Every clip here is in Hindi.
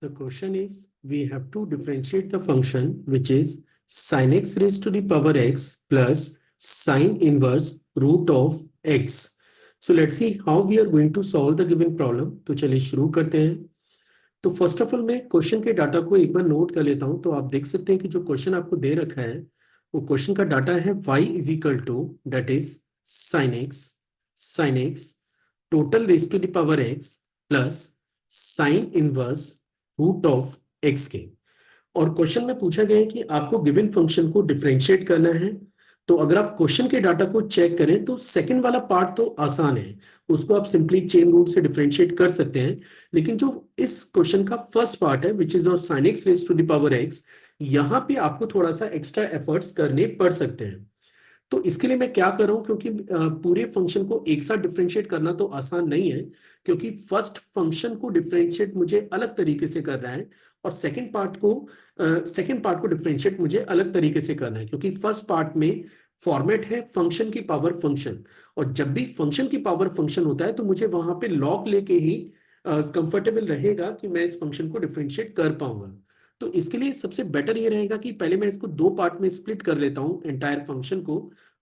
The question is, we have to differentiate the function which is sin x raised to the power x plus sine inverse root of x. So let's see how we are going to solve the given problem. तो चलिए शुरू करते हैं। तो फर्स्ट ऑफ ऑल मैं क्वेश्चन के डाटा को एक बार नोट कर लेता हूं। तो आप देख सकते हैं कि जो क्वेश्चन आपको दे रखा है वो क्वेश्चन का डाटा है y is equal to that is sin x total raise to the power x plus sine inverse root of x के। और क्वेश्चन में पूछा गया है कि आपको गिवन फंक्शन को डिफरेंशिएट करना है। तो अगर आप क्वेश्चन के डाटा को चेक करें तो सेकंड वाला पार्ट तो आसान है, उसको आप सिंपली चेन रूल से डिफरेंशिएट कर सकते हैं। लेकिन जो इस क्वेश्चन का फर्स्ट पार्ट है which is of sin x raise to the power x, यहाँ पे आपको थोड़ा सा एक्स्ट्रा एफर्ट्स करने पड़ सकते हैं। तो इसके लिए मैं क्या कर रहा हूं, क्योंकि पूरे फंक्शन को एक साथ डिफरेंशिएट करना तो आसान नहीं है, क्योंकि फर्स्ट फंक्शन को डिफरेंशिएट मुझे अलग तरीके से करना है और सेकंड पार्ट को डिफरेंशिएट मुझे अलग तरीके से करना है। क्योंकि फर्स्ट पार्ट में फॉर्मेट है फंक्शन की पावर फंक्शन, और जब भी फंक्शन की पावर फंक्शन होता है तो मुझे वहां पे लॉग लेके ही कंफर्टेबल रहेगा कि मैं इस फंक्शन को डिफरेंशिएट कर पाऊंगा। तो इसके लिए सबसे बेटर ये रहेगा कि पहले मैं इसको दो पार्ट में स्प्लिट कर लेता हूं एंटायर फंक्शन को।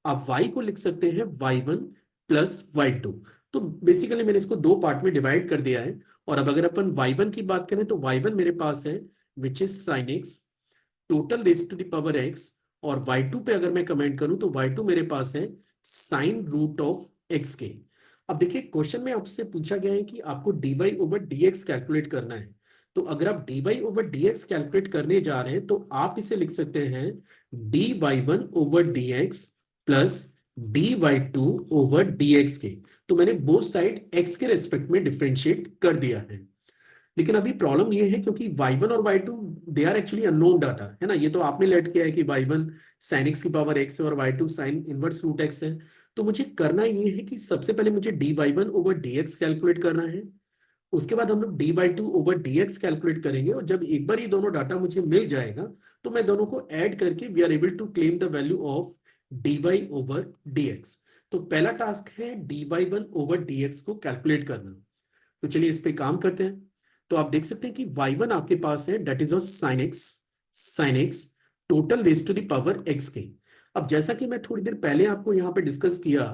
आप y को लिख सकते हैं y1 प्लस y2। तो बेसिकली मैंने इसको दो पार्ट में डिवाइड कर दिया है। और अब अगर अपन y1 की बात करें तो y1 मेरे पास है which is sin x total raise to the power x, और y2 पे अगर मैं कमेंट करूं तो y2 मेरे पास है साइन रूट ऑफ x के। अब देखिए क्वेश्चन में आपसे पूछा गया है कि आपको dy ओवर dx कैलकुलेट करना है। तो अगर आप dy ओवर dx कैलकुलेट करने जा रहे हैं तो आप इसे लिख सकते हैं dy1 over dx plus dy2 over dx के। तो मैंने बोथ साइड x के रेस्पेक्ट में डिफरेंशिएट कर दिया है। लेकिन अभी प्रॉब्लम ये है क्योंकि y1 और y2 they are actually unknown data है ना। ये तो आपने लेट किया है कि y1 sin x की पावर x है और y2 sin inverse root x है। तो मुझे करना ये है कि सबसे पहले मुझे dy1 ओवर dx कैलकुलेट करना है। उसके बाद हम लोग dy2 ओवर dx कैलकुलेट करेंगे, और जब एक बार ये दोनों डाटा मुझे मिल जाएगा तो मैं दोनों को ऐड करके we are able to claim the value of dy over dx। तो पहला टास्क है dy1 ओवर dx को कैलकुलेट करना। तो चलिए इस पे काम करते हैं। तो आप देख सकते हैं कि y1 आपके पास है that is of sin x total raise to the power x के। अब जैसा कि मैं थोड़ी देर पहले आपको यहाँ पे डिस्कस किया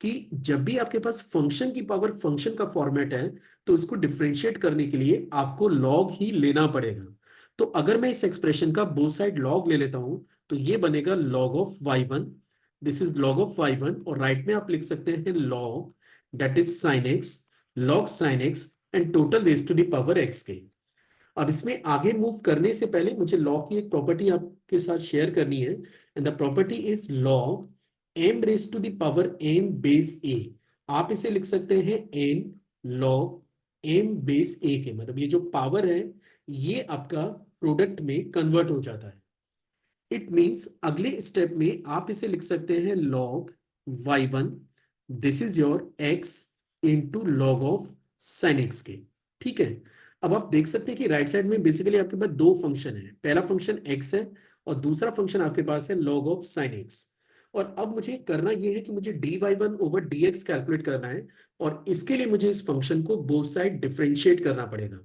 कि जब भी आपके पास फंक्शन की पावर फंक्शन का फॉर्मेट है तो इसको डिफरेंशिएट करने के लिए आपको लॉग ही लेना पड़ेगा। तो अगर मैं इस एक्सप्रेशन का बोथ साइड लॉग ले लेता हूं तो ये बनेगा log of y1, this is log of y1, और राइट में आप लिख सकते हैं log that is sin x and total raise to the power x के। अब इसमें आगे मूव करने से पहले मुझे लॉग की एक प्रॉपर्टी आपके साथ शेयर करनी है, and the property is log m raise to the power n base a। आप इसे लिख सकते हैं n log m base a के, मतलब ये जो पावर है ये आपका प्रोडक्ट में कन्वर्ट हो जाता है। इट मींस अगले स्टेप में आप इसे लिख सकते हैं log y1, this is your x into log of sin x के। ठीक है। अब आप देख सकते हैं कि राइट साइड में बेसिकली आपके पास दो फंक्शन है, पहला फंक्शन x है और दूसरा फंक्शन आपके पास है log ऑफ sin x। और अब मुझे करना यह है कि मुझे dy1 ओवर dx कैलकुलेट करना है, और इसके लिए मुझे इस फंक्शन को बोथ साइड डिफरेंशिएट करना पड़ेगा।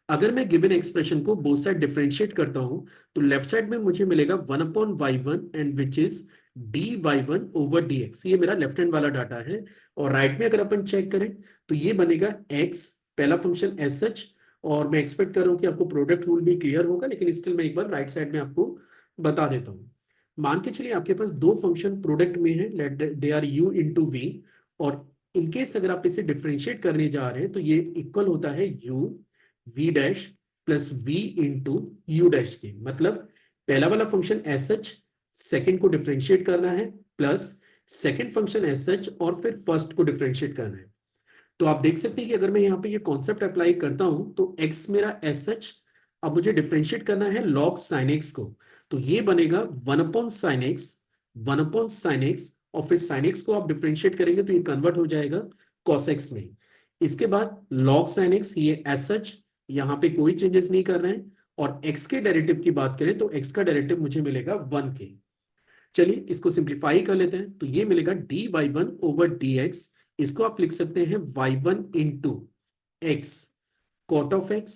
अगर मैं गिवन एक्सप्रेशन को बोथ साइड डिफरेंशिएट करता हूं तो लेफ्ट साइड में मुझे मिलेगा 1/y1 and which is dy1 over dx। ये मेरा लेफ्ट हैंड वाला डाटा है। और राइट में अगर अपन चेक करें तो ये बनेगा x, पहला फंक्शन एज सच। और मैं एक्सपेक्ट कर रहा हूं कि आपको प्रोडक्ट रूल भी क्लियर होगा, लेकिन स्टिल मैं एक बार राइट साइड में आपको बता देता हूं। मान के चलिए आपके पास दो फंक्शन प्रोडक्ट में है, let they are u into v, और इनकेस अगर आप इसे डिफरेंशिएट करने जा रहे हैं तो ये इक्वल होता है u v dash plus v into u dash के। मतलब पहला वाला फंक्शन एज सच, सेकेंड को डिफरेंशिएट करना है, plus second function as such और फिर फर्स्ट को डिफरेंशिएट करना है। तो आप देख सकते हैं कि अगर मैं यहाँ पे ये कॉन्सेप्ट अप्लाई करता हूं तो x मेरा एज सच, अब मुझे डिफरेंशिएट करना है log sin x को। तो ये बनेगा 1/sin x और फिर sin x को आप डिफरेंशिएट करेंगे तो ये कन्वर्ट हो जाएगा cos x में। इसके बाद log sin x, ये एज सच, यहाँ पे कोई चेंजेस नहीं कर रहे हैं। और x के डेरिवेटिव की बात करें तो x का डेरिवेटिव मुझे मिलेगा 1 के। चलिए इसको सिंप्लीफाई कर लेते हैं तो ये मिलेगा dy1 ओवर dx। इसको आप लिख सकते हैं y1 into x cot of x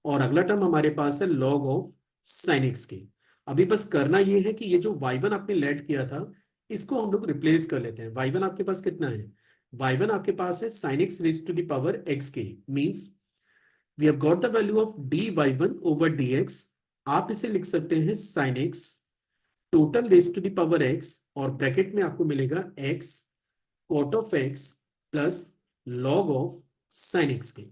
और अगला टर्म हमारे पास है log ऑफ sin x के। अभी बस करना ये है कि ये जो y1 आपने लेट किया था इसको हम लोग रिप्लेस कर लेते हैं। y1 आपके पास कितना है? y1 आपके पास है sin x raise to the power x के, means we have got the value of dy1 over dx। आप इसे लिख सकते हैं sin x total raise to the power x, और ब्रैकेट में आपको मिलेगा x cot of x plus log of sin x के।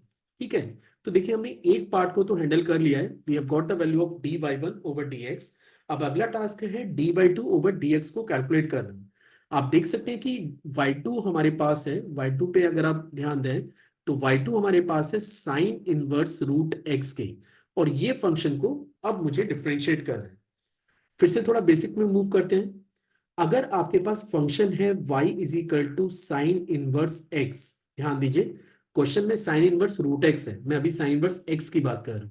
ठीक है, तो देखिए हमने एक पार्ट को तो हैंडल कर लिया है, we have got the value of dy1 over dx। अब अगला टास्क है dy2 ओवर dx को कैलकुलेट करना। आप देख सकते हैं कि y2 हमारे पास है, y2 पे अगर आप ध्यान दें तो y2 हमारे पास है साइन इनवर्स रूट x के, और ये फंक्शन को अब मुझे डिफरेंशिएट करना है। फिर से थोड़ा बेसिक में मूव करते हैं। अगर आपके पास फंक्शन है y is equal to sine inverse x, ध्यान दीजिए क्वेश्चन में साइन इनवर्स रूट x है, मैं अभी साइन इनवर्स x की बात कर रहा हूं,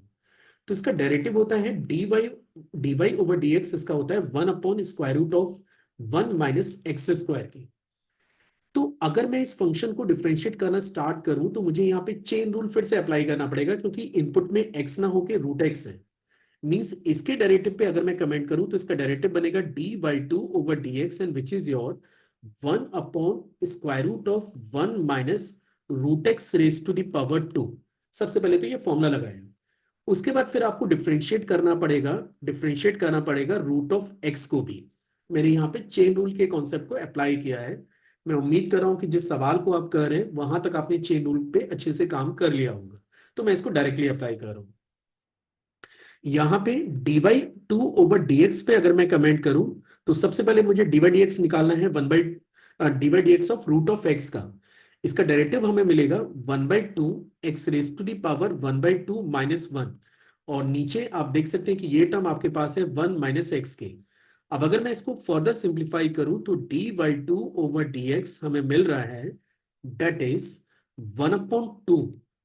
तो इसका डेरिवेटिव होता है dy ओवर dx, इसका होता है 1 upon square root of 1 minus x square की। तो अगर मैं इस फंक्शन को डिफरेंशिएट करना स्टार्ट करूं तो मुझे यहाँ पे चेन रूल फिर से अप्लाई करना पड़ेगा, क्योंकि इनपुट में x ना होके रूट x है। मींस इसके डेरिवेटिव पे अगर मैं कमेंट करूं तो इसका डेरिवेटिव बनेगा dy2 over dx, and which is your 1 upon square root of 1 minus root x raise to the power 2। सबसे पहले तो ये फॉर्मूला लगाया, उसके बाद फिर आपको डिफरेंशिएट करना पड़ेगा रूट ऑफ एक्स को भी। मैंने यहाँ पे चेन रूल के कॉन्सेप्ट को अप्लाई किया है। मैं उम्मीद कर रहा हूँ कि जिस सवाल को आप कर रहे हैं वहां तक आपने चेन रूल पे अच्छे से काम कर लिया होगा, तो मैं इसको डायरेक्टली अप्लाई कर रहा हूँ। यहाँ पे dy2 ओवर dx पे अगर मैं कमेंट करूं तो सबसे पहले मुझे dy dx निकालना है, dy dx of root of x का। इसका डेरिवेटिव हमें मिलेगा 1/2 x raise to the power 1/2 minus 1, और नीचे आप देख सकते हैं कि ये टर्म आपके पास है 1 माइनस एक्स के। अब अगर मैं इसको फर्दर सिंप्लीफाई करूं तो dy2 ओवर dx हमें मिल रहा है दैट इज 1/2,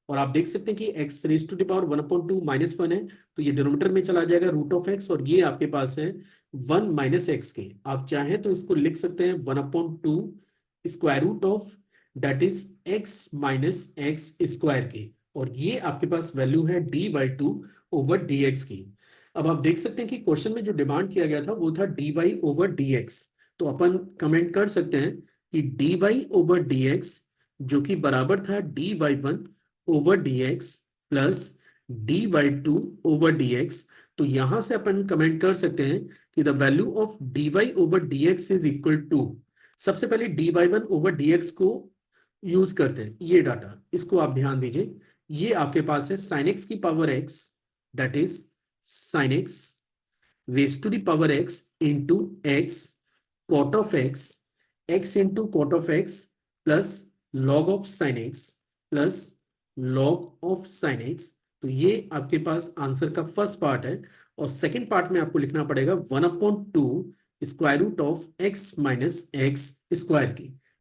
और आप देख सकते हैं कि x raise to the power 1/2 minus 1 है, तो ये डिनोमिनेटर में चला जाएगा रूट ऑफ एक्स, और ये आपके पास है 1 माइनस एक्स के। आप चाहें तो इसको लिख सकते हैं 1/2 square root of that is x minus x square के, और ये आपके पास वैल्यू है dy2 ओवर dx की। अब आप देख सकते हैं कि क्वेश्चन में जो डिमांड किया गया था वो था dy ओवर dx, तो अपन कमेंट कर सकते हैं कि dy ओवर dx जो कि बराबर था dy1 over dx plus dy2 over dx। तो यहां से अपन कमेंट कर सकते हैं कि the value of dy over dx is equal to, सबसे पहले dy1 ओवर dx को यूज करते हैं, ये डाटा इसको आप ध्यान दीजिए। ये आपके पास है साइन एक्स की power x, that is sine x raise to the power x into x cot of x into cot of x plus log of sine x plus log of sine x. तो ये आपके पास आंसर का फर्स्ट पार्ट है, और सेकेंड पार्ट में आपको लिखना पड़ेगा 1/2 square root of x minus x square की।